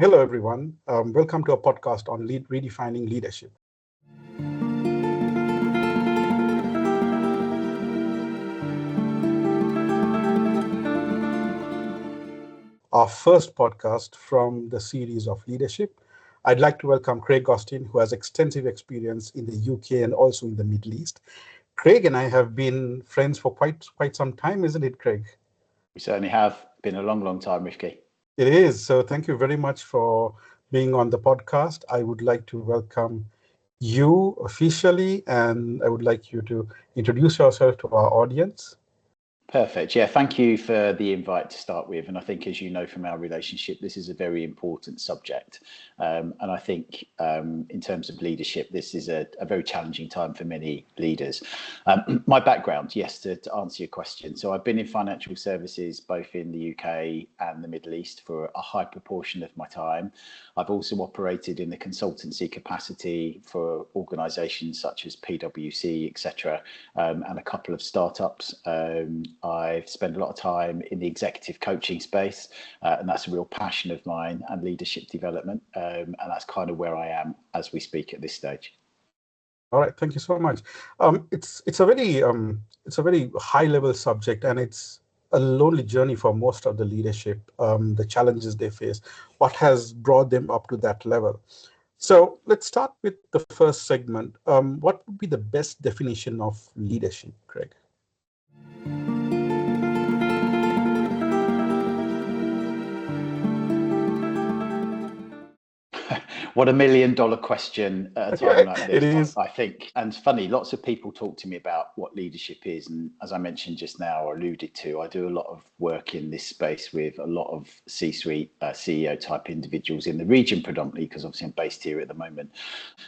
Hello, everyone. Welcome to a podcast on redefining leadership. Our first podcast from the series of leadership. I'd like to welcome Craig Austin, who has extensive experience in the UK and also in the Middle East. Craig and I have been friends for quite some time, isn't it, Craig? We certainly have. Been a long time, Rifki. It is. So thank you very much for being on the podcast. I would like to welcome you officially, and I would like you to introduce yourself to our audience. Perfect. Yeah, thank you for the invite to start with. And I think, as you know from our relationship, this is a very important subject. And I think in terms of leadership, this is a very challenging time for many leaders. My background, yes, to answer your question. So I've been in financial services, both in the UK and the Middle East for a high proportion of my time. I've also operated in the consultancy capacity for organisations such as PwC, etc., and a couple of startups. I've spent a lot of time in the executive coaching space, and that's a real passion of mine, and leadership development, and that's kind of where I am as we speak at this stage. All right, thank you so much. It's a very high level subject, and it's a lonely journey for most of the leadership. The challenges they face, what has brought them up to that level. So let's start with the first segment. What would be the best definition of leadership, Craig? What $1 million question at a time like this, It is. I think. And it's funny, lots of people talk to me about what leadership is. And as I mentioned just now, or alluded to, I do a lot of work in this space with a lot of C-suite, CEO type individuals in the region predominantly, because obviously I'm based here at the moment.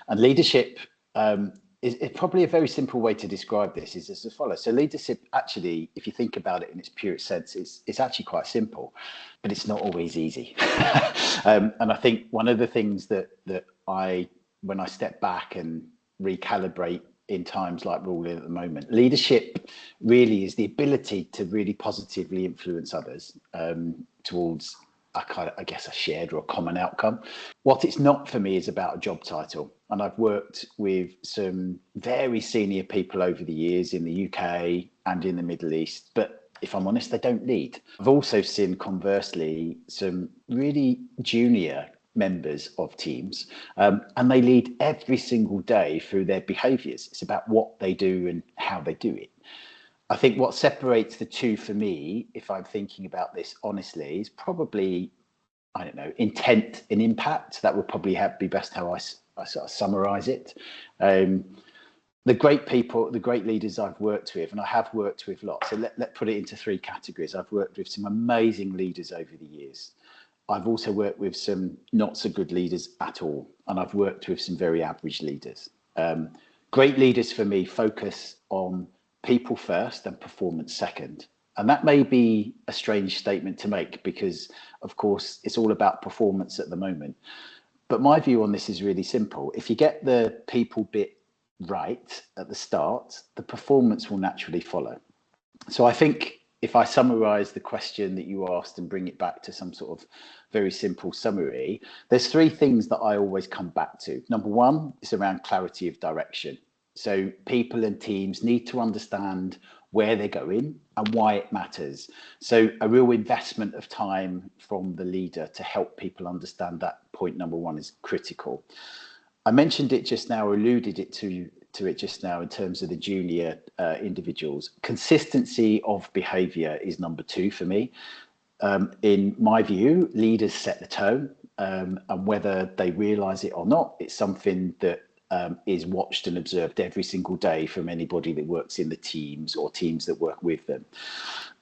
And leadership is probably a very simple way to describe this is as follows. So leadership, actually, if you think about it in its purest sense, it's actually quite simple, but it's not always easy. And I think one of the things that when I step back and recalibrate in times like we're all in at the moment, leadership really is the ability to really positively influence others towards I guess a shared or a common outcome. What it's not for me is about a job title. And I've worked with some very senior people over the years in the UK and in the Middle East, but if I'm honest, they don't lead. I've also seen conversely some really junior members of teams, and they lead every single day through their behaviours. It's about what they do and how they do it. I think what separates the two for me, if I'm thinking about this honestly, is probably, I don't know, intent and impact. That would probably be best how I sort of summarize it. The great people, the great leaders I've worked with, and I have worked with lots. So let's put it into three categories. I've worked with some amazing leaders over the years. I've also worked with some not so good leaders at all. And I've worked with some very average leaders. Great leaders for me focus on people first and performance second. And that may be a strange statement to make because, of course, it's all about performance at the moment. But my view on this is really simple. If you get the people bit right at the start, the performance will naturally follow. So I think if I summarize the question that you asked and bring it back to some sort of very simple summary, there's three things that I always come back to. Number one is around clarity of direction. So people and teams need to understand where they're going and why it matters. So a real investment of time from the leader to help people understand that point number one is critical. I mentioned it just now, or alluded it to it just now in terms of the junior individuals. Consistency of behaviour is number two for me. In my view, leaders set the tone, and whether they realise it or not, it's something that is watched and observed every single day from anybody that works in the teams or teams that work with them.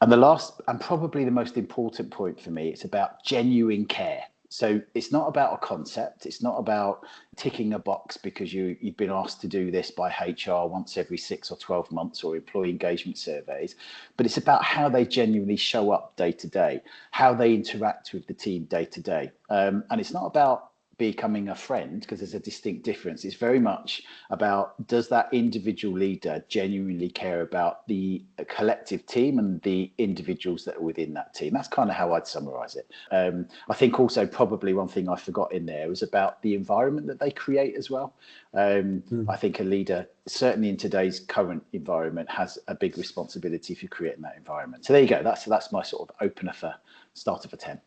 And the last and probably the most important point for me, it's about genuine care. So it's not about a concept. It's not about ticking a box because you've been asked to do this by HR once every 6 or 12 months or employee engagement surveys, but it's about how they genuinely show up day to day, how they interact with the team day to day. And it's not about becoming a friend, because there's a distinct difference. It's very much about, does that individual leader genuinely care about the collective team and the individuals that are within that team? That's kind of how I'd summarize it. I think also probably one thing I forgot in there was about the environment that they create as well. I think a leader, certainly in today's current environment, has a big responsibility for creating that environment. So there you go. That's my sort of opener for starter for 10.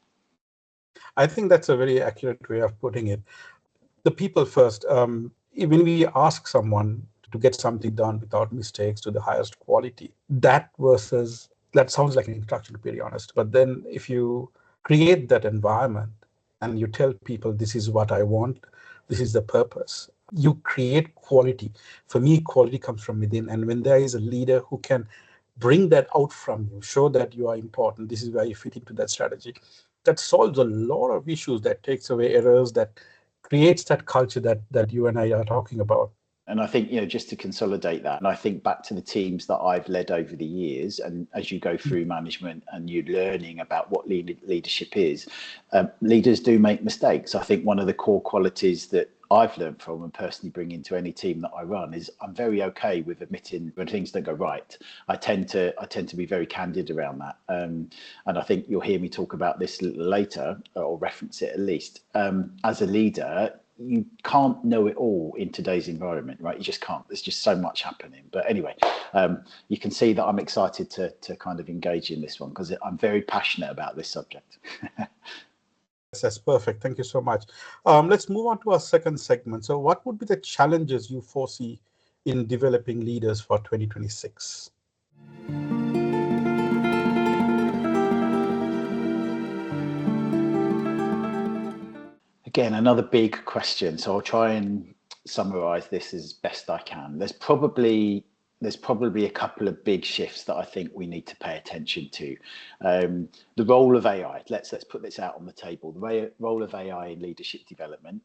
I think that's a very accurate way of putting it. The people first. When we ask someone to get something done without mistakes to the highest quality, that sounds like an instruction, to be honest. But then if you create that environment and you tell people, this is what I want, this is the purpose, you create quality. For me, quality comes from within. And when there is a leader who can bring that out from you, show that you are important, this is where you fit into that strategy, that solves a lot of issues, that takes away errors, that creates that culture that you and I are talking about. And I think, just to consolidate that, and I think back to the teams that I've led over the years, and as you go through management and you're learning about what leadership is, leaders do make mistakes. I think one of the core qualities that I've learned from and personally bring into any team that I run is I'm very okay with admitting when things don't go right. I tend to be very candid around that. And I think you'll hear me talk about this a little later, or reference it at least. As a leader, you can't know it all in today's environment, right? You just can't. There's just so much happening. But anyway, you can see that I'm excited to kind of engage in this one, because I'm very passionate about this subject. That's perfect. Thank you so much. Let's move on to our second segment. So what would be the challenges you foresee in developing leaders for 2026? Again, another big question. So I'll try and summarize this as best I can. There's probably a couple of big shifts that I think we need to pay attention to. The role of AI, let's put this out on the table. The role of AI in leadership development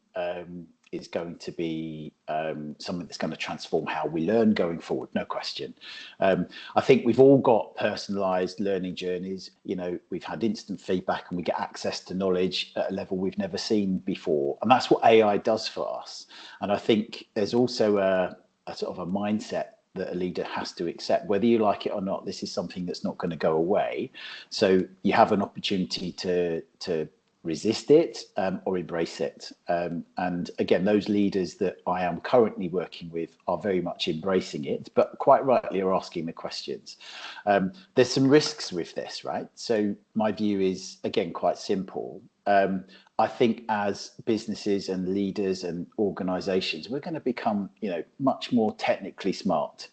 is going to be something that's going to transform how we learn going forward, no question. I think we've all got personalized learning journeys. We've had instant feedback and we get access to knowledge at a level we've never seen before. And that's what AI does for us. And I think there's also a sort of a mindset that a leader has to accept, whether you like it or not. This is something that's not going to go away. So you have an opportunity to resist it or embrace it. And again, those leaders that I am currently working with are very much embracing it, but quite rightly are asking the questions. There's some risks with this, right? So my view is, again, quite simple. I think as businesses and leaders and organizations, we're going to become, much more technically smart,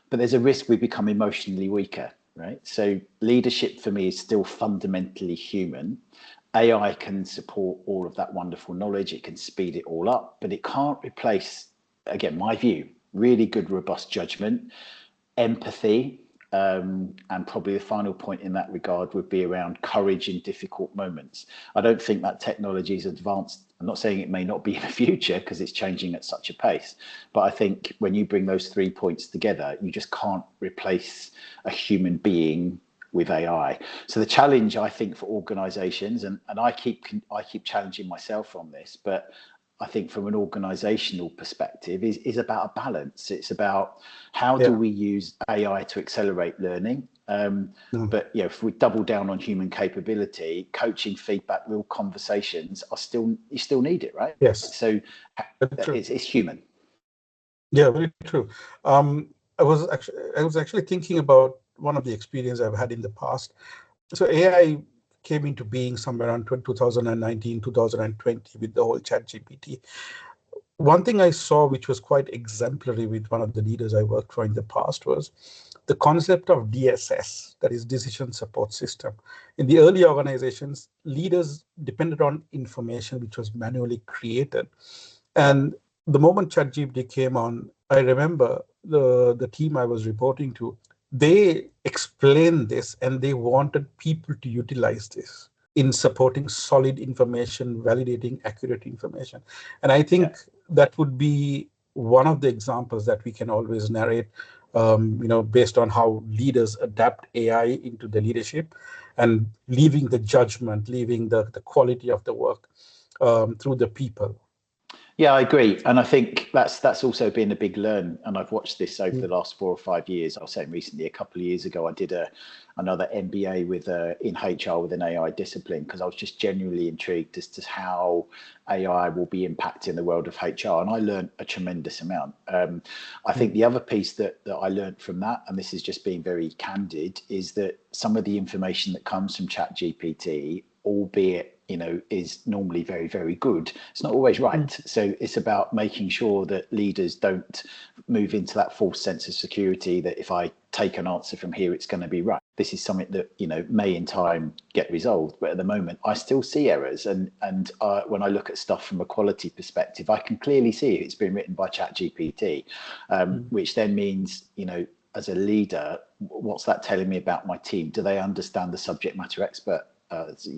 but there's a risk we become emotionally weaker, right? So leadership for me is still fundamentally human. AI can support all of that wonderful knowledge. It can speed it all up, but it can't replace, again, my view, really good, robust judgment, empathy, and probably the final point in that regard would be around courage in difficult moments. I don't think that technology is advanced. I'm not saying it may not be in the future, because it's changing at such a pace. But I think when you bring those 3 points together, you just can't replace a human being with AI. So the challenge, I think, for organizations, and I keep challenging myself on this, but I think from an organizational perspective is about a balance. It's about how do we use AI to accelerate learning? But if we double down on human capability, coaching, feedback, real conversations you still need it, right? Yes. So it's human. Yeah, very true. I was actually thinking about one of the experiences I've had in the past. So AI came into being somewhere around 2019, 2020 with the whole ChatGPT. One thing I saw, which was quite exemplary with one of the leaders I worked for in the past, was the concept of DSS, that is Decision Support System. In the early organizations, leaders depended on information which was manually created. And the moment ChatGPT came on, I remember the team I was reporting to, they explained this and they wanted people to utilize this in supporting solid information, validating accurate information. And I think that would be one of the examples that we can always narrate, based on how leaders adapt AI into the leadership and leaving the judgment, leaving the quality of the work. through the people. Yeah, I agree. And I think that's also been a big learn. And I've watched this over the last 4 or 5 years. I was saying recently, a couple of years ago, I did another MBA with in HR with an AI discipline, because I was just genuinely intrigued as to how AI will be impacting the world of HR. And I learned a tremendous amount. I think the other piece that I learned from that, and this is just being very candid, is that some of the information that comes from ChatGPT, albeit is normally very, very good, it's not always right. So it's about making sure that leaders don't move into that false sense of security that if I take an answer from here, it's going to be right. This is something that may in time get resolved, but at the moment I still see errors. And when I look at stuff from a quality perspective, I can clearly see it's been written by ChatGPT, which then means as a leader, what's that telling me about my team? Do they understand the subject matter expert?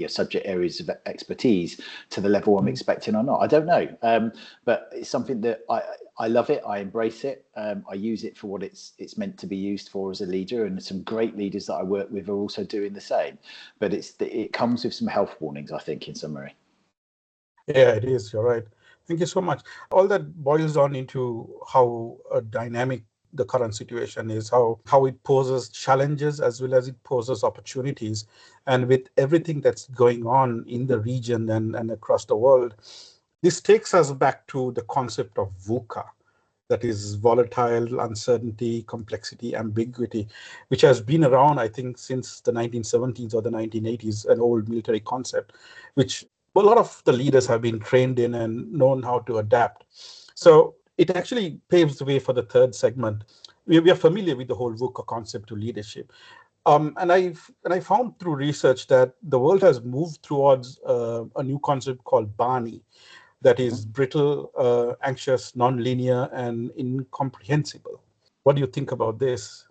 Subject areas of expertise to the level I'm expecting or not? I don't know, but it's something that I love it. I embrace it. I use it for what it's meant to be used for as a leader, and some great leaders that I work with are also doing the same. But it comes with some health warnings, I think, in summary. Yeah, it is. You're right. Thank you so much. All that boils down into how dynamic the current situation is, how it poses challenges as well as it poses opportunities. And with everything that's going on in the region and across the world, this takes us back to the concept of VUCA, that is volatile, uncertainty, complexity, ambiguity, which has been around, I think, since the 1970s or the 1980s, an old military concept, which a lot of the leaders have been trained in and known how to adapt. So it actually paves the way for the third segment. We are familiar with the whole VUCA concept to leadership. And I found through research that the world has moved towards a new concept called BANI, that is brittle, anxious, non-linear, and incomprehensible. What do you think about this?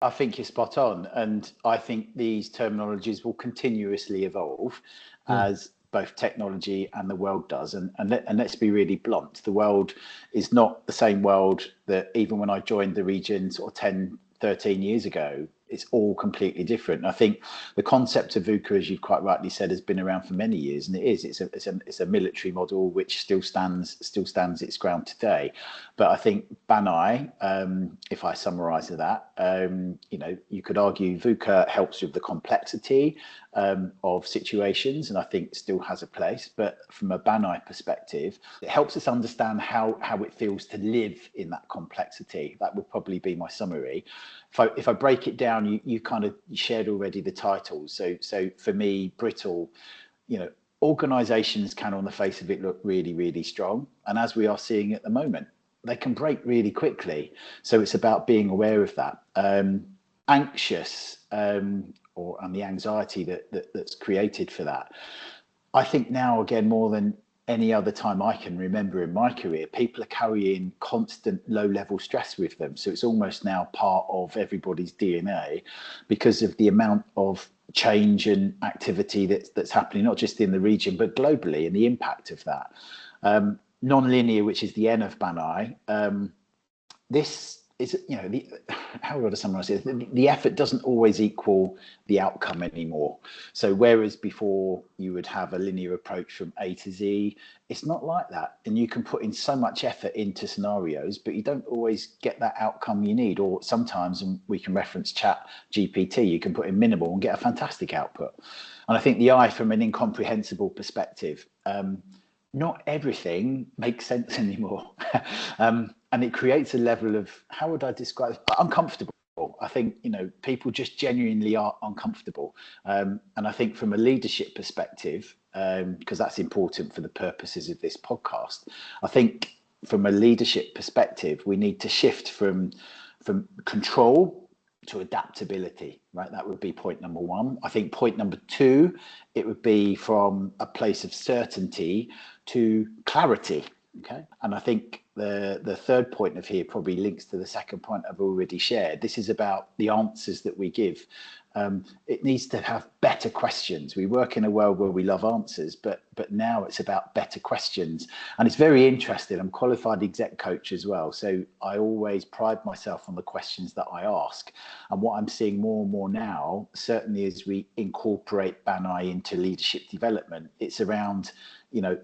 I think you're spot on. And I think these terminologies will continuously evolve as both technology and the world does. And let's be really blunt. The world is not the same world that even when I joined the region sort of 10, 13 years ago. It's all completely different. I think the concept of VUCA, as you've quite rightly said, has been around for many years, and it is. It's a military model which still stands its ground today. But I think BANI, if I summarise that, you could argue VUCA helps with the complexity of situations, and I think still has a place. But from a BANI perspective, it helps us understand how it feels to live in that complexity. That would probably be my summary. If I break it down, you kind of shared already the titles. So for me, brittle, organizations can on the face of it look really, really strong. And as we are seeing at the moment, they can break really quickly. So it's about being aware of that. Anxious, and the anxiety that's created for that. I think now, again, more than any other time I can remember in my career, people are carrying constant low-level stress with them. So it's almost now part of everybody's DNA because of the amount of change and activity that's happening, not just in the region, but globally, and the impact of that. Non-linear, which is the N of BANI, this is, how would I summarize it? The effort doesn't always equal the outcome anymore. So whereas before you would have a linear approach from A to Z, it's not like that. And you can put in so much effort into scenarios, but you don't always get that outcome you need. Or sometimes, and we can reference Chat GPT, you can put in minimal and get a fantastic output. And I think the I, from an incomprehensible perspective, not everything makes sense anymore. And it creates a level of, how would I describe it? Uncomfortable. I think, people just genuinely are uncomfortable. And I think from a leadership perspective, because that's important for the purposes of this podcast, I think from a leadership perspective, we need to shift from control to adaptability, right? That would be point number one. I think point number two, it would be from a place of certainty to clarity. Okay. And I think the third point of here probably links to the second point I've already shared. This is about the answers that we give It needs to have better questions. We work in a world where we love answers, but now it's about better questions. And it's very interesting. I'm qualified exec coach as well. So I always pride myself on the questions that I ask. And what I'm seeing more and more now, certainly as we incorporate BANI into leadership development, it's around,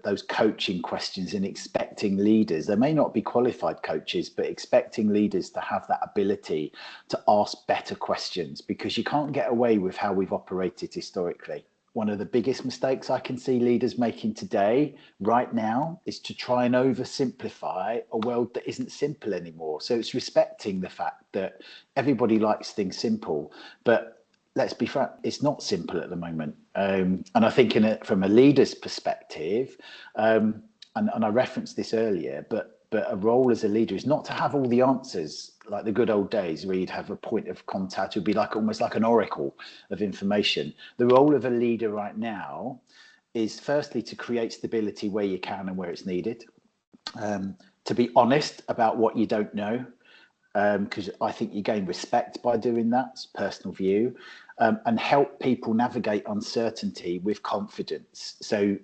those coaching questions and expecting leaders. There may not be qualified coaches, but expecting leaders to have that ability to ask better questions, because you can't get away with how we've operated historically. One of the biggest mistakes I can see leaders making today, right now, is to try and oversimplify a world that isn't simple anymore. So it's respecting the fact that everybody likes things simple, but let's be frank, it's not simple at the moment. And I think from a leader's perspective, and I referenced this earlier, but a role as a leader is not to have all the answers like the good old days where you'd have a point of contact. It would be almost like an oracle of information. The role of a leader right now is firstly to create stability where you can and where it's needed, to be honest about what you don't know, because I think you gain respect by doing that. It's a personal view, and help people navigate uncertainty with confidence. So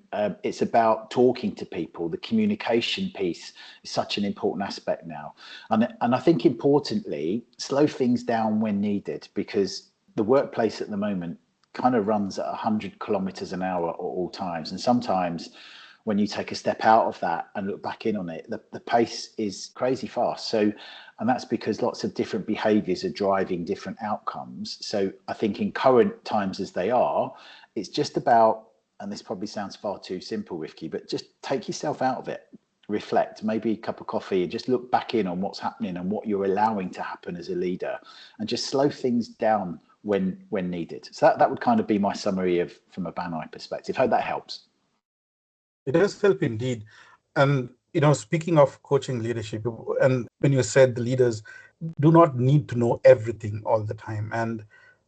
it's about talking to people. The communication piece is such an important aspect now. And I think importantly, slow things down when needed, because the workplace at the moment kind of runs at 100 kilometers an hour at all times. And sometimes when you take a step out of that and look back in on it, the pace is crazy fast. And that's because lots of different behaviors are driving different outcomes. So I think in current times as they are, it's just about, and this probably sounds far too simple, Rifki, but just take yourself out of it, reflect, maybe a cup of coffee, and just look back in on what's happening and what you're allowing to happen as a leader, and just slow things down when needed. So that would kind of be my summary from a BANI perspective. Hope that helps. It does help indeed. And, speaking of coaching leadership, and when you said the leaders do not need to know everything all the time. And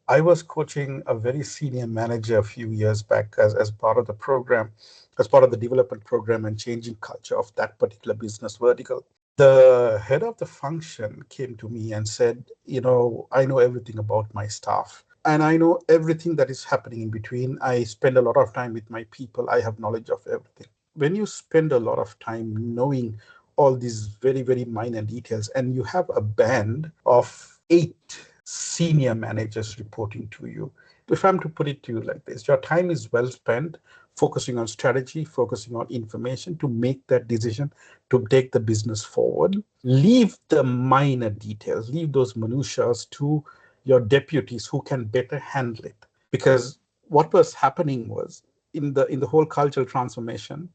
I was coaching a very senior manager a few years back as part of the program, as part of the development program and changing culture of that particular business vertical. The head of the function came to me and said, I know everything about my staff. And I know everything that is happening in between. I spend a lot of time with my people. I have knowledge of everything. When you spend a lot of time knowing all these very, very minor details, and you have a band of 8 senior managers reporting to you, if I'm to put it to you like this, your time is well spent focusing on strategy, focusing on information to make that decision, to take the business forward. Leave the minor details, leave those minutiae to your deputies who can better handle it. Because what was happening was in the whole cultural transformation,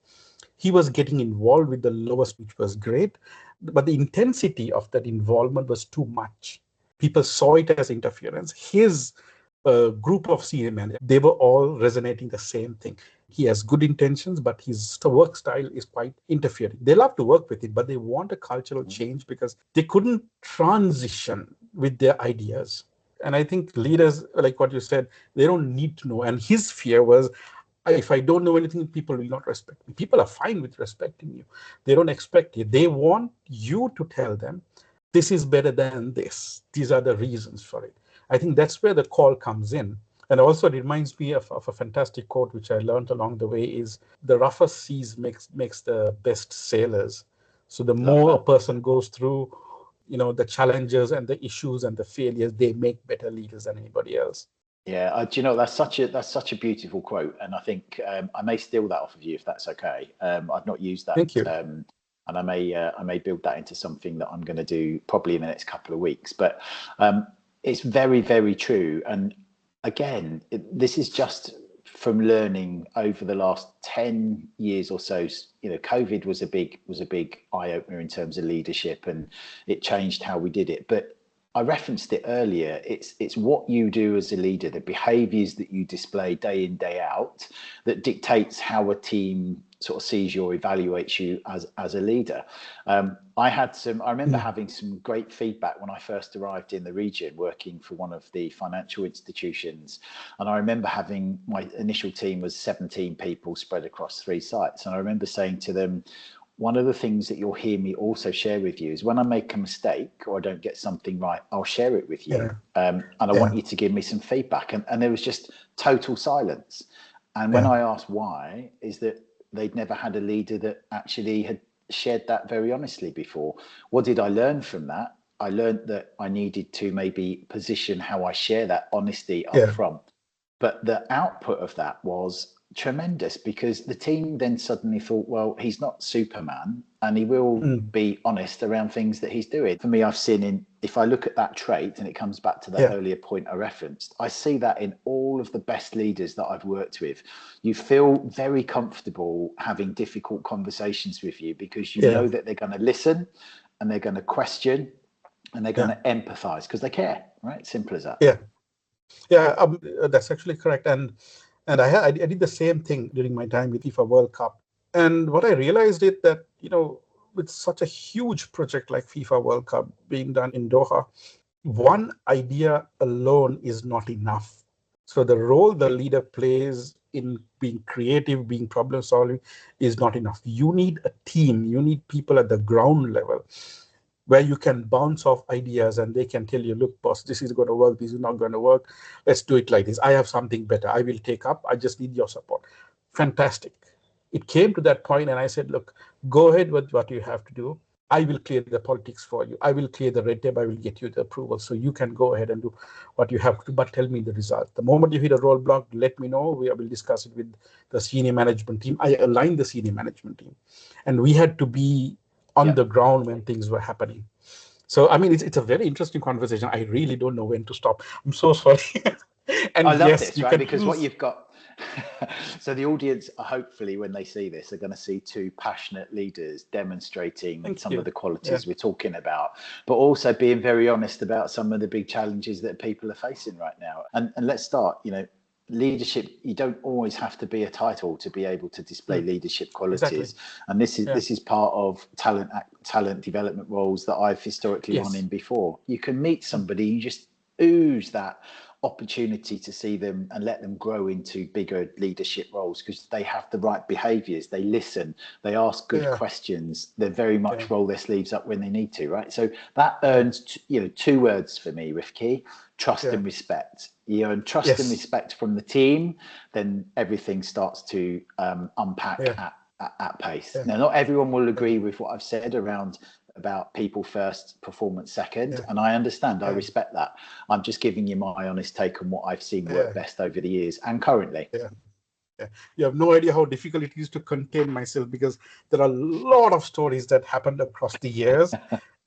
he was getting involved with the lowest, which was great, but the intensity of that involvement was too much. People saw it as interference. His group of senior managers, they were all resonating the same thing. He has good intentions, but his work style is quite interfering. They love to work with it, but they want a cultural change because they couldn't transition with their ideas. And I think leaders, like what you said, they don't need to know. And his fear was, if I don't know anything, people will not respect me. People are fine with respecting you. They don't expect it. They want you to tell them, this is better than this. These are the reasons for it. I think that's where the call comes in. And also it reminds me of a fantastic quote, which I learned along the way, is the rougher seas makes the best sailors. So the more a person goes through, the challenges and the issues and the failures, they make better leaders than anybody else. Yeah, that's such a beautiful quote, and I think I may steal that off of you if that's okay. I've not used that. Thank you. And I may build that into something that I'm going to do probably in the next couple of weeks. But it's very, very true. And again, this is just from learning over the last 10 years or so. COVID was a big eye opener in terms of leadership, and it changed how we did it. But I referenced it earlier. It's what you do as a leader, the behaviors that you display day in, day out, that dictates how a team sort of sees you or evaluates you as a leader. I remember having some great feedback when I first arrived in the region, working for one of the financial institutions. And I remember my initial team was 17 people spread across 3 sites. And I remember saying to them, one of the things that you'll hear me also share with you is when I make a mistake or I don't get something right, I'll share it with you. And I want you to give me some feedback. And there was just total silence. And when I asked why, is that they'd never had a leader that actually had shared that very honestly before. What did I learn from that? I learned that I needed to maybe position how I share that honesty up front. But the output of that was tremendous, because the team then suddenly thought, well, he's not Superman and he will be honest around things that he's doing. For me, I've seen if I look at that trait, and it comes back to that earlier point I referenced, I see that in all of the best leaders that I've worked with. You feel very comfortable having difficult conversations with you because you know that they're going to listen and they're going to question and they're going to empathize because they care, right? Simple as that. That's actually correct. And I did the same thing during my time with FIFA World Cup. And what I realized is that, with such a huge project like FIFA World Cup being done in Doha, one idea alone is not enough. So the role the leader plays in being creative, being problem solving is not enough. You need a team. You need people at the ground level where you can bounce off ideas and they can tell you, look, boss, this is going to work. This is not going to work. Let's do it like this. I have something better. I will take up. I just need your support. Fantastic. It came to that point and I said, look, go ahead with what you have to do. I will clear the politics for you. I will clear the red tape. I will get you the approval. So you can go ahead and do what you have to do, but tell me the result. The moment you hit a roadblock, let me know. We will discuss it with the senior management team. I aligned the senior management team. And we had to be on the ground when things were happening. So, I mean, it's a very interesting conversation. I really don't know when to stop. I'm so sorry. And I love this, right? Because what you've got, so the audience, hopefully, when they see this, are going to see two passionate leaders demonstrating some of the qualities we're talking about, but also being very honest about some of the big challenges that people are facing right now. And let's start, leadership, you don't always have to be a title to be able to display leadership qualities. And this is part of talent development roles that I've historically gone in before. You can meet somebody, you just ooze that opportunity to see them and let them grow into bigger leadership roles because they have the right behaviors, they listen, they ask good questions, they very much roll their sleeves up when they need to, right? So that earns two words for me, Rifki: trust and respect. You earn trust and respect from the team, then everything starts to unpack at pace. Now, not everyone will agree with what I've said about people first, performance second. And I understand, I respect that. I'm just giving you my honest take on what I've seen work best over the years and currently. You have no idea how difficult it is to contain myself because there are a lot of stories that happened across the years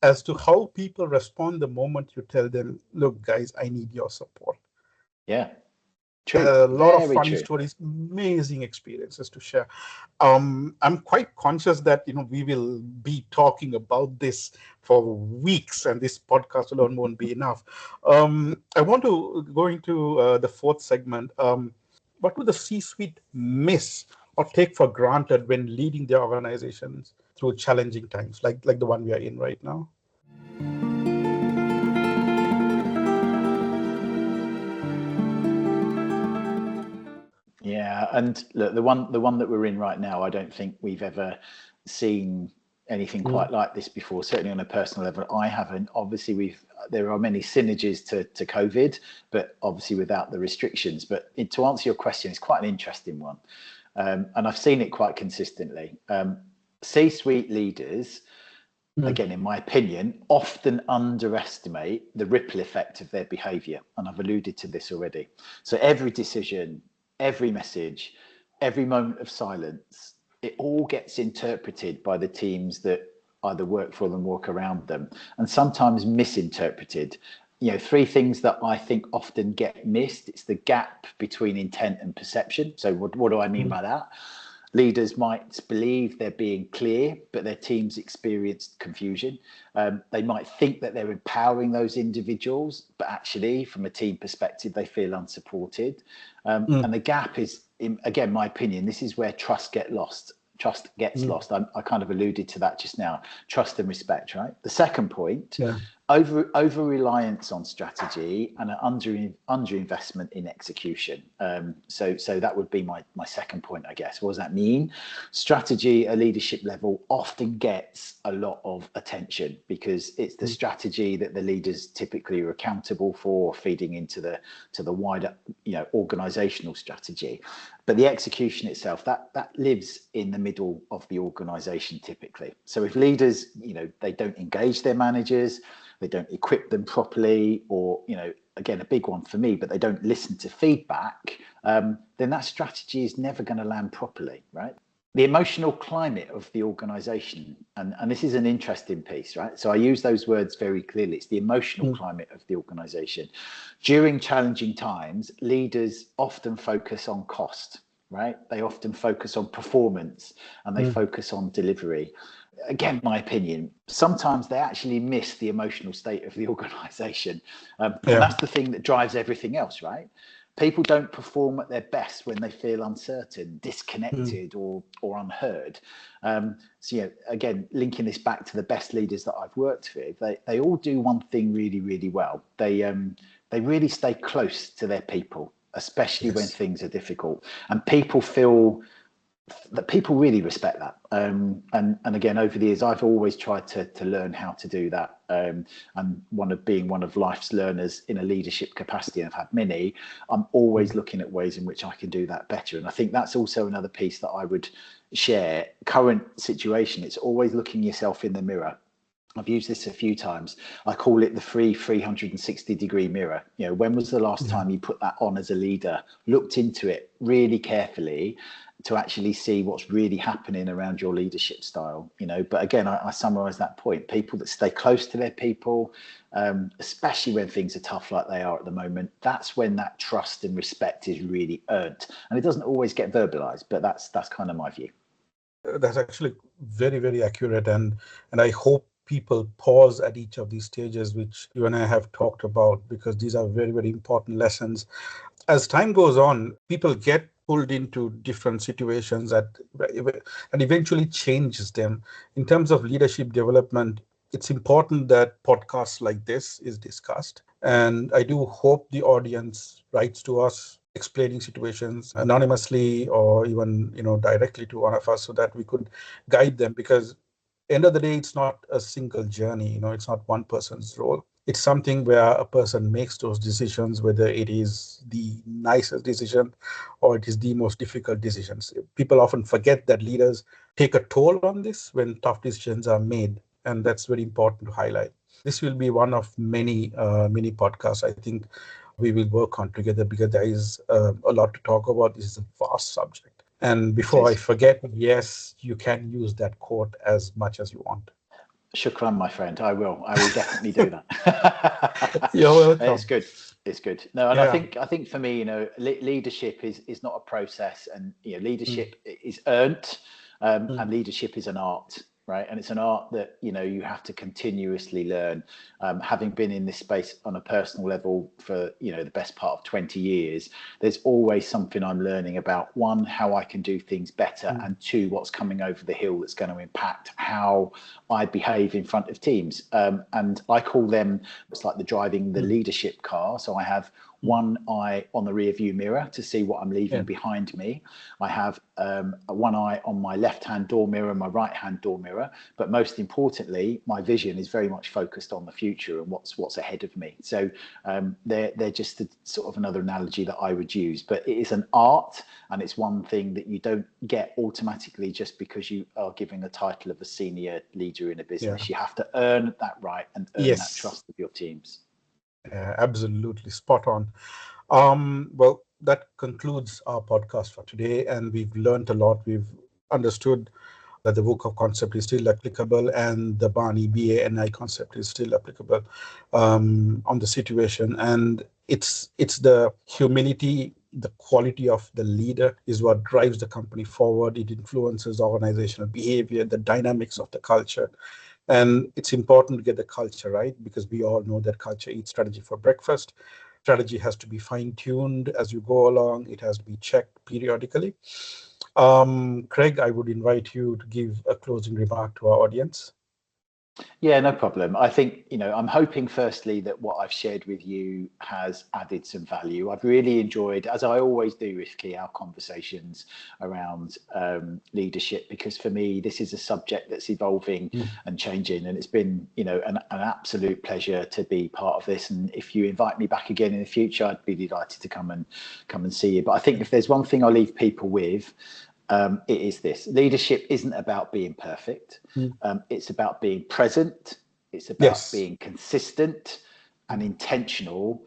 as to how people respond the moment you tell them, look, guys, I need your support. True. A lot of funny stories, amazing experiences to share. I'm quite conscious that we will be talking about this for weeks, and this podcast alone won't be enough. I want to go into the fourth segment. What would the C-suite miss or take for granted when leading their organizations through challenging times, like the one we are in right now? Yeah, and look, the one that we're in right now, I don't think we've ever seen anything quite like this before. Certainly on a personal level, I haven't. Obviously, there are many synergies to COVID, but obviously without the restrictions. But to answer your question, it's quite an interesting one, and I've seen it quite consistently. C-suite leaders, again, in my opinion, often underestimate the ripple effect of their behaviour, and I've alluded to this already. So every decision, every message, every moment of silence, it all gets interpreted by the teams that either work for them, work around them, and sometimes misinterpreted. Three things that I think often get missed. It's the gap between intent and perception. So what do I mean by that? Leaders might believe they're being clear, but their teams experienced confusion. They might think that they're empowering those individuals, but actually, from a team perspective, they feel unsupported. And the gap is, again, my opinion, this is where trust gets lost. I kind of alluded to that just now. Trust and respect, right? The second point, Over reliance on strategy and an under investment in execution. So that would be my second point, I guess. What does that mean? Strategy at leadership level often gets a lot of attention because it's the strategy that the leaders typically are accountable for, feeding into the wider, organizational strategy. But the execution itself, that lives in the middle of the organization typically. So if leaders, they don't engage their managers, they don't equip them properly, or, again, a big one for me, but they don't listen to feedback, then that strategy is never going to land properly, right? The emotional climate of the organization, and this is an interesting piece, right? So I use those words very clearly. It's the emotional climate of the organization. During challenging times, leaders often focus on cost, right? They often focus on performance and they focus on delivery. Again, my opinion, sometimes they actually miss the emotional state of the organization. And that's the thing that drives everything else, right? People don't perform at their best when they feel uncertain, disconnected, or unheard. So, again, linking this back to the best leaders that I've worked with, they all do one thing really, really well. They really stay close to their people, especially when things are difficult, and people feel that people really respect that. And again, over the years, I've always tried to learn how to do that. And being one of life's learners in a leadership capacity, and I've had many, I'm always looking at ways in which I can do that better. And I think that's also another piece that I would share. Current situation, it's always looking yourself in the mirror. I've used this a few times. I call it the free 360-degree mirror. When was the last time you put that on as a leader, looked into it really carefully to actually see what's really happening around your leadership style? But again, I summarize that point. People that stay close to their people, especially when things are tough like they are at the moment, that's when that trust and respect is really earned. And it doesn't always get verbalized, but that's kind of my view. That's actually very, very accurate. And I hope people pause at each of these stages, which you and I have talked about, because these are very, very important lessons. As time goes on, people get pulled into different situations and eventually changes them. In terms of leadership development, it's important that podcasts like this is discussed. And I do hope the audience writes to us explaining situations anonymously or even directly to one of us so that we could guide them, because end of the day, it's not a single journey. It's not one person's role. It's something where a person makes those decisions, whether it is the nicest decision or it is the most difficult decisions. People often forget that leaders take a toll on this when tough decisions are made, and that's very important to highlight. This will be one of many podcasts I think we will work on together, because there is a lot to talk about. This is a vast subject. And before I forget, yes, you can use that quote as much as you want. Shukran, my friend. I will definitely do that. You're welcome. It's good. No, and I think for me, leadership is not a process, and leadership is earned, and leadership is an art. Right. And it's an art that, you have to continuously learn. Having been in this space on a personal level for, the best part of 20 years, there's always something I'm learning about, one, how I can do things better, and two, what's coming over the hill that's going to impact how I behave in front of teams. And I call them, it's like the driving the leadership car. So I have one eye on the rear view mirror to see what I'm leaving behind me. I have one eye on my left-hand door mirror and my right-hand door mirror. But most importantly, my vision is very much focused on the future and what's ahead of me. So they're just sort of another analogy that I would use. But it is an art, and it's one thing that you don't get automatically just because you are giving a title of a senior leader in a business. You have to earn that right and earn that trust of your teams. Absolutely spot on. Well, that concludes our podcast for today, and we've learned a lot. We've understood that the VUCA concept is still applicable, and the BANI concept is still applicable on the situation. And it's the humility, the quality of the leader is what drives the company forward. It influences organizational behavior, the dynamics of the culture. And it's important to get the culture right, because we all know that culture eats strategy for breakfast. Strategy has to be fine-tuned as you go along. It has to be checked periodically. Craig, I would invite you to give a closing remark to our audience. Yeah, no problem. I think, I'm hoping firstly that what I've shared with you has added some value. I've really enjoyed, as I always do, Rifki, our conversations around leadership, because for me, this is a subject that's evolving and changing. And it's been, an absolute pleasure to be part of this. And if you invite me back again in the future, I'd be delighted to come and see you. But I think if there's one thing I leave people with, it is this: leadership isn't about being perfect. It's about being present. It's about Yes. being consistent and intentional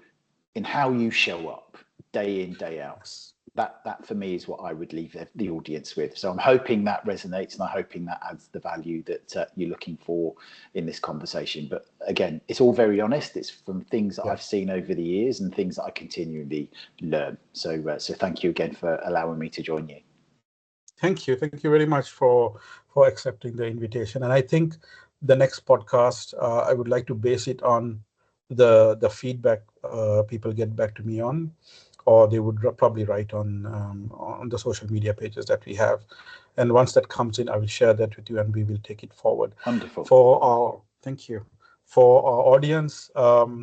in how you show up day in, day out. Yes. That for me is what I would leave the audience with. So I'm hoping that resonates, and I'm hoping that adds the value that you're looking for in this conversation. But again, it's all very honest. It's from things that I've seen over the years and things that I continually learn. So thank you again for allowing me to join you. Thank you very much for accepting the invitation. And I think the next podcast, I would like to base it on the feedback people get back to me on, or they would probably write on the social media pages that we have. And once that comes in, I will share that with you, and we will take it forward. Wonderful. Thank you. For our audience,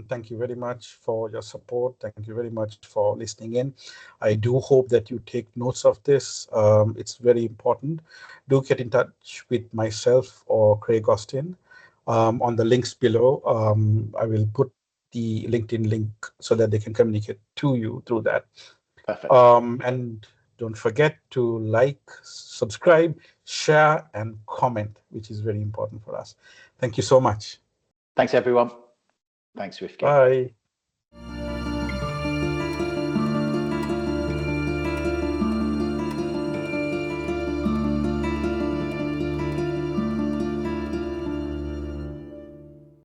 thank you very much for your support. Thank you very much for listening in. I do hope that you take notes of this. It's very important. Do get in touch with myself or Craig Austin on the links below. I will put the LinkedIn link so that they can communicate to you through that. Perfect. And don't forget to like, subscribe, share, and comment, which is very important for us. Thank you so much. Thanks, everyone. Thanks, Rifki. Bye.